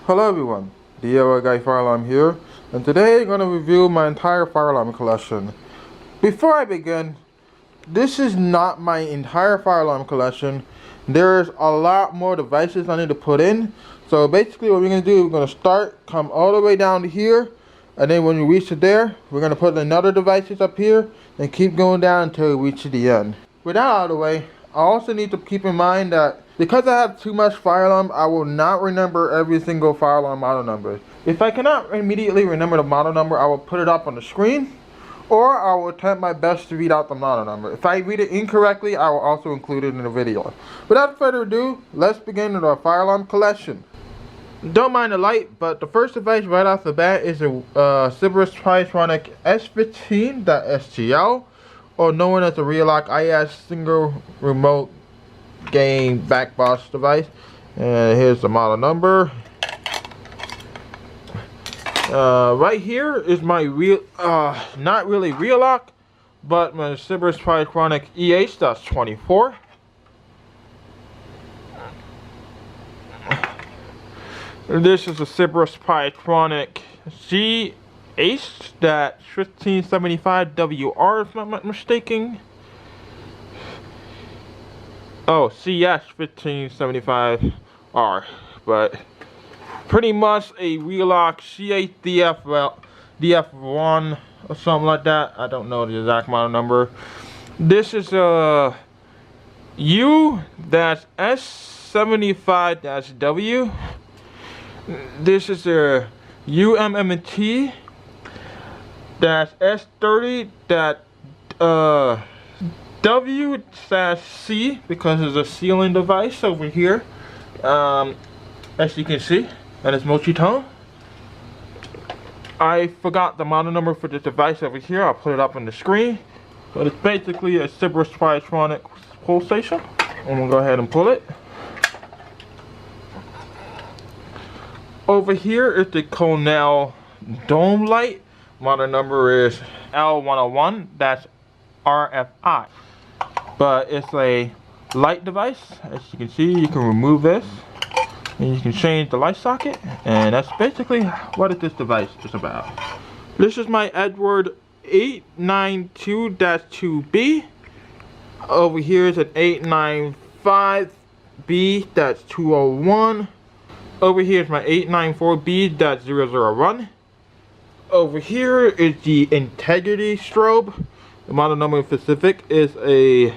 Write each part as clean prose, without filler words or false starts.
Hello everyone, DIY Guy Fire Alarm here, and today I'm going to review my entire fire alarm collection. Before I begin, this is not my entire fire alarm collection. There's a lot more devices I need to put in. So basically what we're going to do, we're going to start, come all the way down to here, and then when we reach to there, we're going to put another devices up here, and keep going down until we reach to the end. With that out of the way, I also need to keep in mind that because I have too much fire alarm, I will not remember every single fire alarm model number. If I cannot immediately remember the model number, I will put it up on the screen, or I will attempt my best to read out the model number. If I read it incorrectly, I will also include it in the video. Without further ado, let's begin with our fire alarm collection. Don't mind the light, but the first device right off the bat is a Cerberus Tritronic S15.STL, or known as the Realock IS single remote game back box device. And here's the model number. Right here is my not really Realock, but my Cerberus Tritronic EH.24. This is a Cerberus Tritronic CH.1575WR, if I'm not mistaken. Oh, CS1575R, but pretty much a Realock CH-DF1 or something like that. I don't know the exact model number. This is a U-S75-W. This is a UMMT S30 W/C, because it's a sealing device over here, as you can see, and it's multi-tone. I forgot the model number for this device over here. I'll put it up on the screen. But it's basically a Cerberus Tritronic pull station. I'm gonna go ahead and pull it. Over here is the Cornell dome light. Model number is L101. That's RFI. But it's a light device. As you can see, you can remove this and you can change the light socket, and that's basically what this device is about. This is my Edward 892-2B. Over here is an 895B, that's 201. Over here is my 894B.001. Over here is the Integrity strobe. The model number specific is a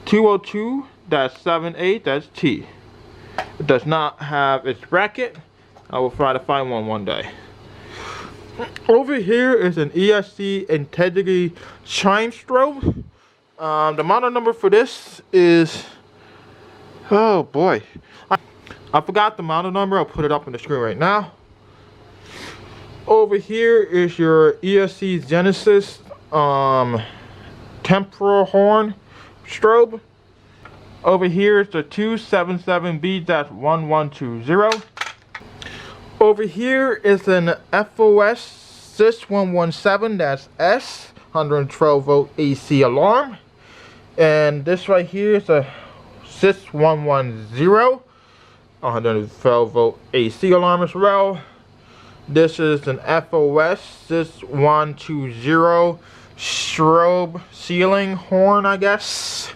202-78, that's T. It does not have its bracket. I will try to find one day. Over here is an ESC Integrity chime strobe. The model number for this is, oh boy, I forgot the model number. I'll put it up on the screen right now. Over here is your ESC Genesis temporal horn strobe. Over here is the 277B-1120. Over here is an FOS SYS117, that's S, 112 volt AC alarm. And this right here is a SYS110, 112 volt AC alarm as well. This is an FOS SYS120 strobe ceiling horn, I guess.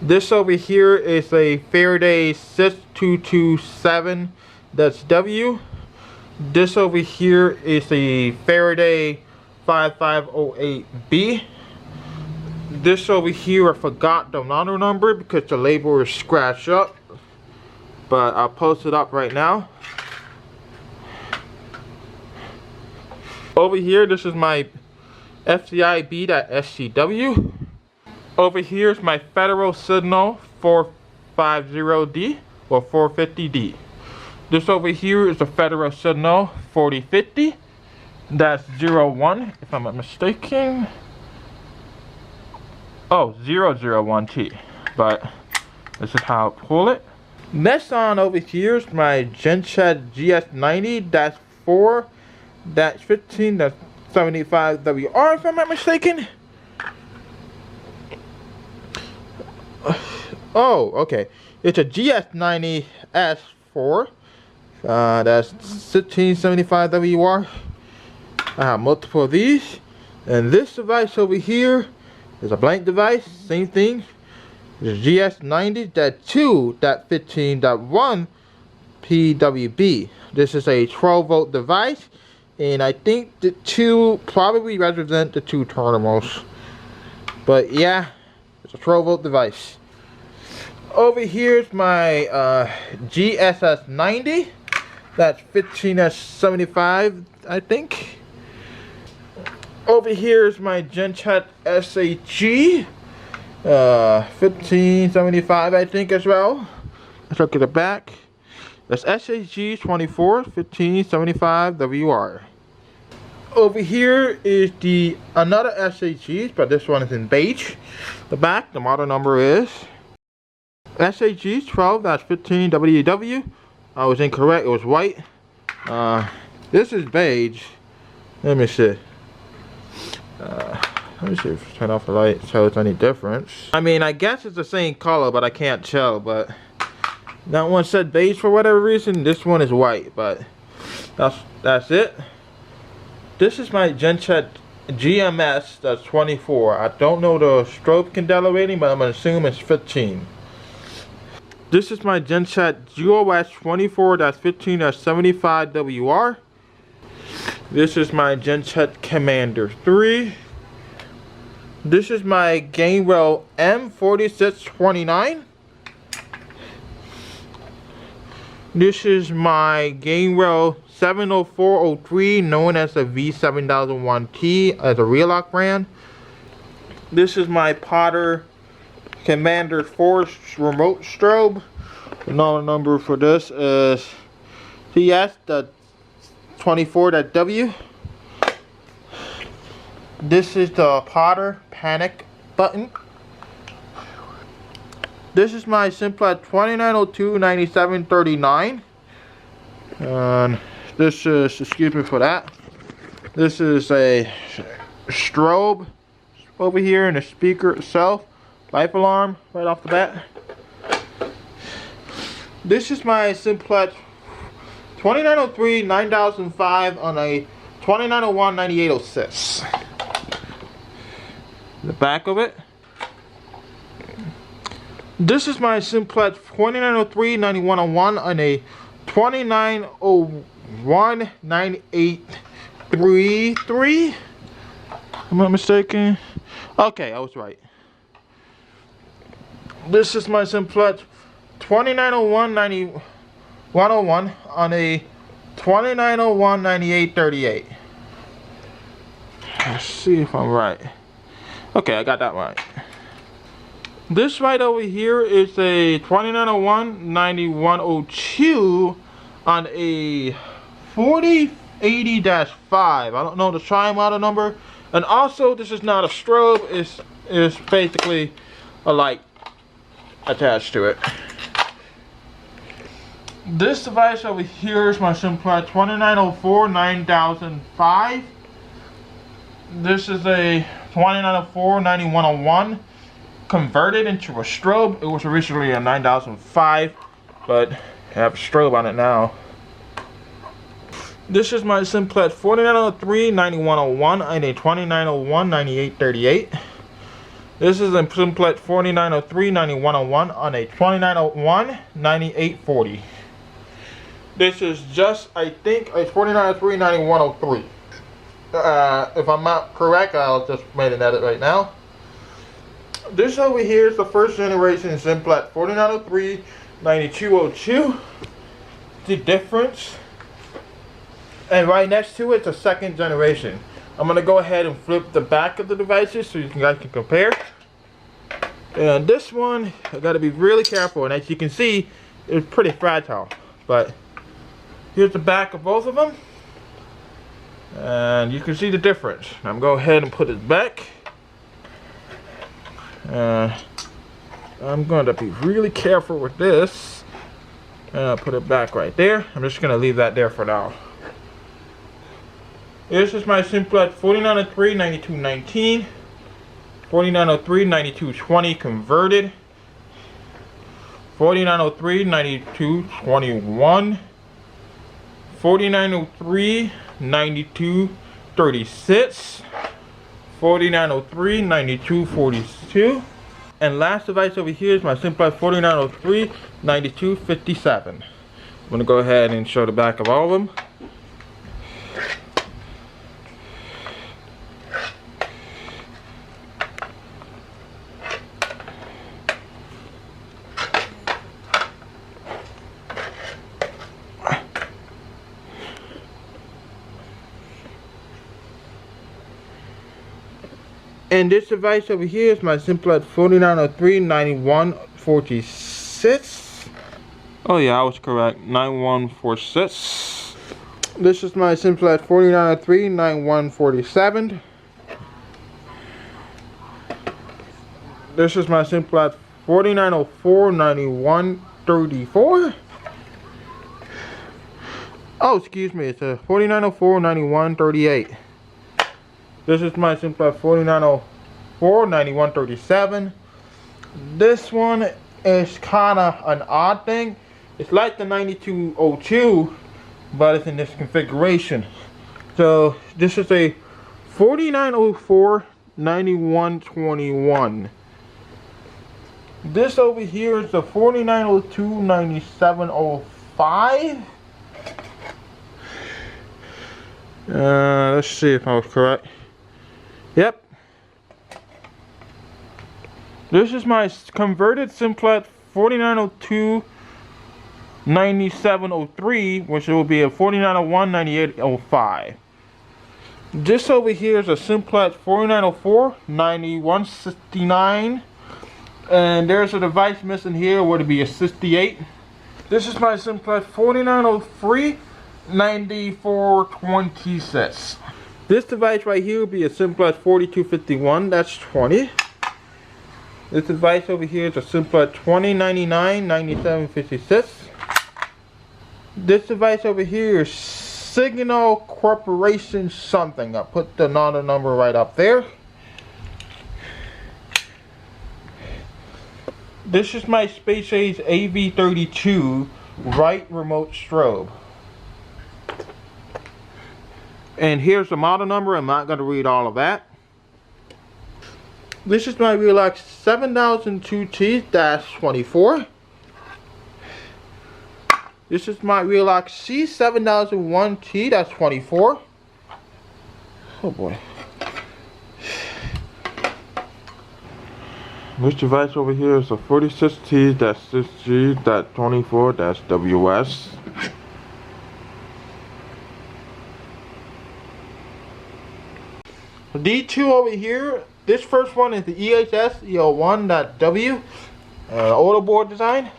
This over here is a Faraday SYS227, that's W. This over here is a Faraday 5508B. This over here, I forgot the model number because the label is scratched up, but I'll post it up right now. Over here, this is my FCIB.SCW. Over here is my Federal Signal 450D or 450D. This over here is the Federal Signal 4050. That's 01, if I'm not mistaken. Oh, 001T. But this is how I pull it. Next on over here is my Genset GS90-4-15-75WR, if I'm not mistaken. Oh, okay. It's a GS90S4 That's 1575 WR. I have multiple of these. And this device over here is a blank device, same thing. It's GS90.2.15.1 PWB. This is a 12 volt device, and I think the 2 probably represent the 2 terminals. But yeah, it's a 12 volt device. Over here is my GSS90. That's 15S75, I think. Over here is my Genchat SHG. 1575, I think, as well. Let's look at the back. That's SHG 24 1575 WR. Over here is the another SHG, but this one is in beige. The back, the model number is SHG 12-15 WW. I was incorrect, it was white. This is beige. Let me see. Let me see if I turn off the light so it's any difference. I mean, I guess it's the same color, but I can't tell. But that one said beige for whatever reason. This one is white, but that's it. This is my Genchat GMS. That's 24. I don't know the strobe candela rating, but I'm gonna assume it's 15. This is my Genchat GOS 24. That's 15-75 WR. This is my Genchat Commander 3. This is my Gainwell M4629. This is my Gainwell 70403, known as the V7001T as a real-lock brand. This is my Potter Commander 4 remote strobe. The number for this is TS24.W. This is the Potter panic button. This is my Simplex 2902-9739. And this is, excuse me for that. This is a strobe over here in the speaker itself. Life alarm right off the bat. This is my Simplex 2903-9005 on a 2901-9806. The back of it. This is my Simplex 2903-9101 on a 2901-9833. Am I mistaken? Okay, I was right. This is my Simplex 2901-9101 on a 2901-9838. Let's see if I'm right. Okay, I got that right. This right over here is a 2901-9102 on a 4080-5. I don't know the tri-model number. And also, this is not a strobe. It's basically a light attached to it. This device over here is my Simplex 2904-9005. This is a 2904-9101 converted into a strobe. It was originally a 9005, but I have a strobe on it now. This is my Simplex 4903-9101 and a 2901-9838. This is a Simplex 4903-9101 on a 2901-9840. This is just, I think, a 4903-9103. If I'm not correct, I'll just make an edit right now. This over here is the first generation Simplex 4903-9202. The difference. And right next to it's a second generation. I'm going to go ahead and flip the back of the devices so you guys can compare. And this one, I got to be really careful. And as you can see, it's pretty fragile. But here's the back of both of them. And you can see the difference. I'm going to go ahead and put it back. I'm going to be really careful with this. Put it back right there. I'm just going to leave that there for now. This is my Simplex 4903-9219, 4903-9220 converted, 4903-9221, 4903 9236, 4903 9242, and last device over here is my Simplex 4903 9257. I'm gonna go ahead and show the back of all of them. And this device over here is my Simplex 4903 9146. Oh yeah, I was correct. 9146. This is my Simplex 4903 9147. This is my Simplex 4904 9134. Oh, excuse me, it's a 4904 9138. This is my Simplex 4904 9137. This one is kind of an odd thing. It's like the 9202, but it's in this configuration. So this is a 4904 9121. This over here is the 4902 9705. Let's see if I was correct. Yep. This is my converted Simplex 4902 9703, which will be a 4901 9805. This over here is a Simplex 4904 9169, and there's a device missing here, would it be a 68. This is my Simplex 4903 9426. This device right here will be a Simplex 4251, that's 20. This device over here is a Simplex 2099 9756. This device over here is Signal Corporation something. I'll put the number right up there. This is my Space Age AV32 right remote strobe. And here's the model number. I'm not going to read all of that. This is my Realock 7002T-24. This is my Realock C7001T-24. Oh boy. This device over here is a 46T-6G.24-WS. D2 over here, this first one is the EHS EL1.W auto board design,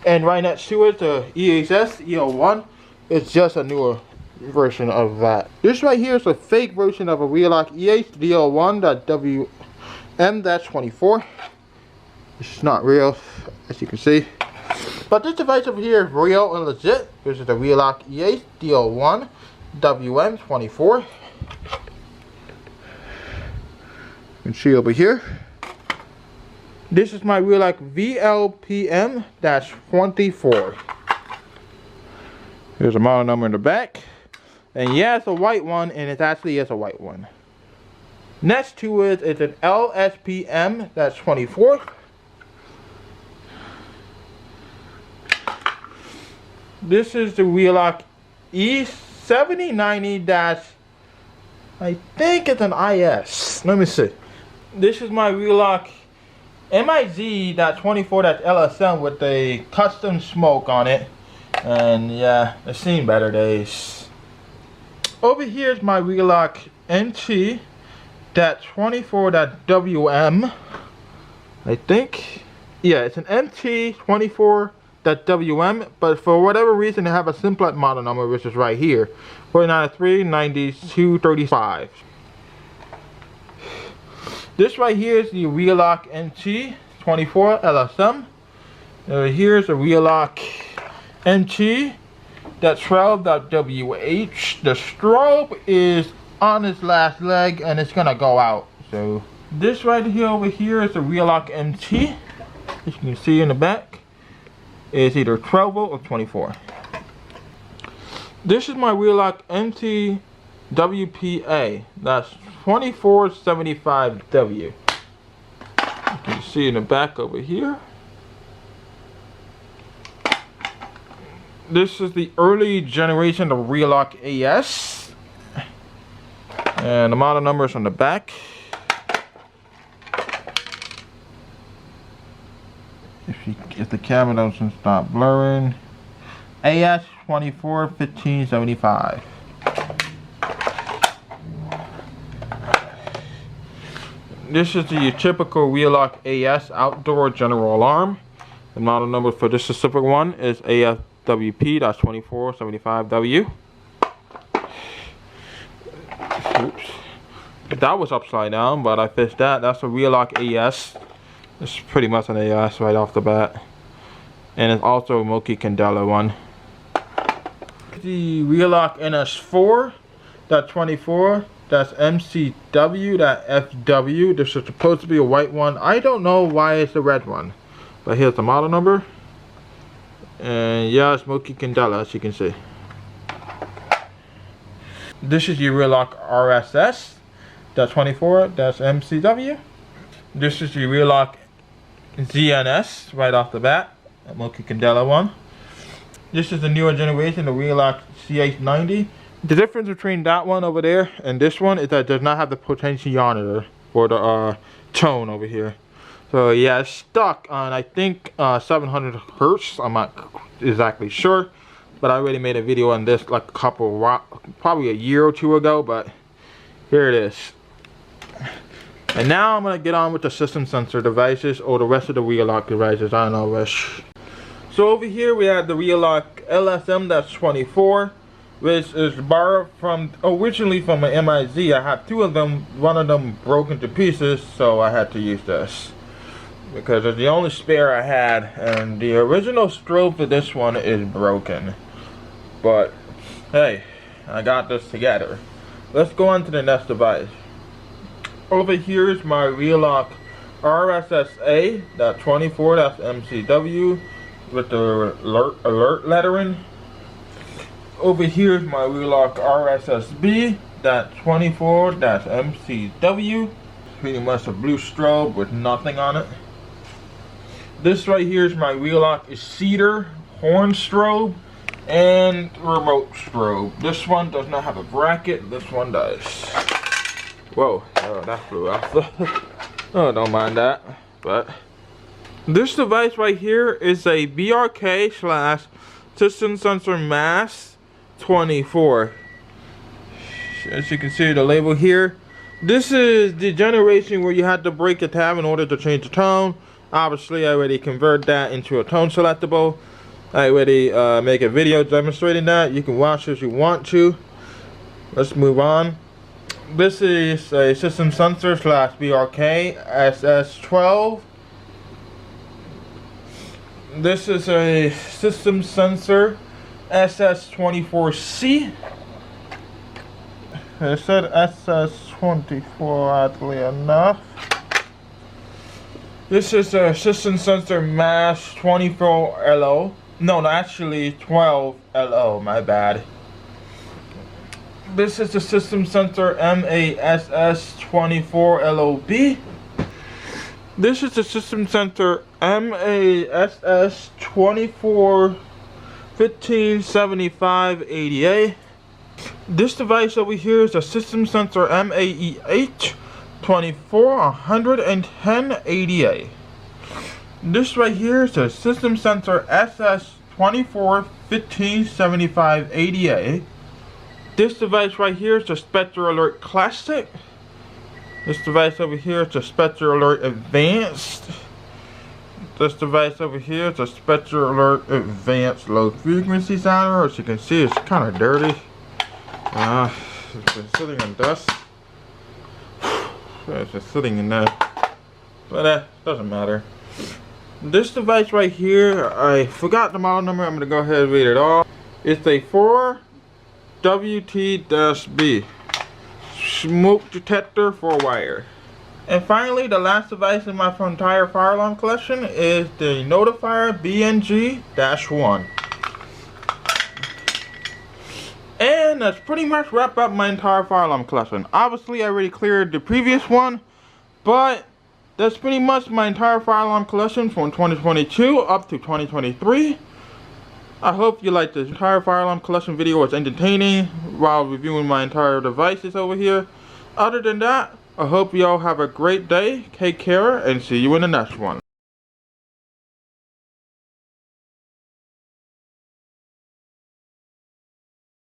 and right next to it the EHS EL1. It's just a newer version of that. This right here is a fake version of a Realock EH DL1.WM-24. It's not real, as you can see, but this device over here is real and legit. This is the Realock EH DL1WM-24. You can see over here. This is my Realock VLPM-24. Here's a model number in the back. And yeah, it's a white one, and it actually is a white one. Next to it is an LSPM-24. This is the Realock E7090- I think it's an IS. Let me see. This is my Realock MIZ.24-LSM with a custom smoke on it. And yeah, it's seen better days. Over here is my Realock MT.24.WM. I think. Yeah, it's an MT.24.WM, but for whatever reason they have a Simplex model number, which is right here. 4903 9235. This right here is the Realock NT24 LSM. Here's a Realock NT.12.WH. The strobe is on its last leg and it's gonna go out. So this right here over here is a Realock MT. As you can see in the back, it's either 12 volt or 24. This is my Wheelock MTWPA. That's 2475W. You can see in the back over here. This is the early generation of Wheelock AS. And the model number is on the back. If the camera doesn't stop blurring. AS 241575. This is the typical Wheelock AS outdoor general alarm. The model number for this specific one is AFWP-2475W. Oops. That was upside down, but I fixed that. That's a Wheelock AS. It's pretty much an AS right off the bat. And it's also a Moki Candela one. The Wheelock NS4.24. That's MCW.FW. This is supposed to be a white one. I don't know why it's a red one. But here's the model number. And yeah, it's Moki Candela, as you can see. This is your Wheelock RSS.24. That's MCW. This is your Wheelock ZNS right off the bat. A Moki Candela one. This is the newer generation, the Wheelock CH90. The difference between that one over there and this one is that it does not have the potentiometer or the tone over here. So yeah, it's stuck on I think 700 hertz. I'm not exactly sure, but I already made a video on this like probably a year or two ago. But here it is. And now I'm gonna get on with the system sensor devices or the rest of the Wheelock devices. I don't know which. So over here we have the Wheelock LSM-24, which is borrowed from originally from an MIZ. I have two of them. One of them broken to pieces, so I had to use this because it's the only spare I had, and the original strobe for this one is broken. But hey, I got this together. Let's go on to the next device. Over here is my Wheelock RSSA.24. That's MCW with the alert lettering. Over here is my Wheelock RSSB.24. That's MCW. Pretty much a blue strobe with nothing on it. This right here is my Wheelock Cedar horn strobe and remote strobe. This one does not have a bracket. This one does. Whoa, oh, that flew off. Oh, don't mind that. But this device right here is a BRK/System Sensor Mass 24. As you can see the label here, this is the generation where you had to break the tab in order to change the tone. Obviously I already converted that into a tone selectable. I already make a video demonstrating that. You can watch if you want to. Let's move on. This is a System Sensor /BRK SS12. This is a System Sensor SS24C. I said SS24 oddly enough. This is a System Sensor Mass 24LO. No, actually 12LO, my bad. This is the System Sensor MASS24LOB. This is the System Sensor MASS241575ADA. This device over here is a System Sensor MAEH2410ADA. This right here is a System Sensor SS241575ADA. This device right here is a Spectre Alert Classic. This device over here is a Spectre Alert Advanced. This device over here is a Spectre Alert Advanced Low Frequency Sounder. As you can see, it's kind of dirty. It's been sitting in dust. It's just sitting in there. But doesn't matter. This device right here, I forgot the model number. I'm going to go ahead and read it all. It's a 4WT-B smoke detector for wire. And finally, the last device in my entire fire alarm collection is the Notifier BNG-1. again, that's pretty much wrapped up my entire fire alarm collection. Obviously, I already cleared the previous one, but that's pretty much my entire fire alarm collection from 2022 up to 2023. I hope you liked this entire fire alarm collection video. It's entertaining while reviewing my entire devices over here. Other than that, I hope you all have a great day, take care, and see you in the next one.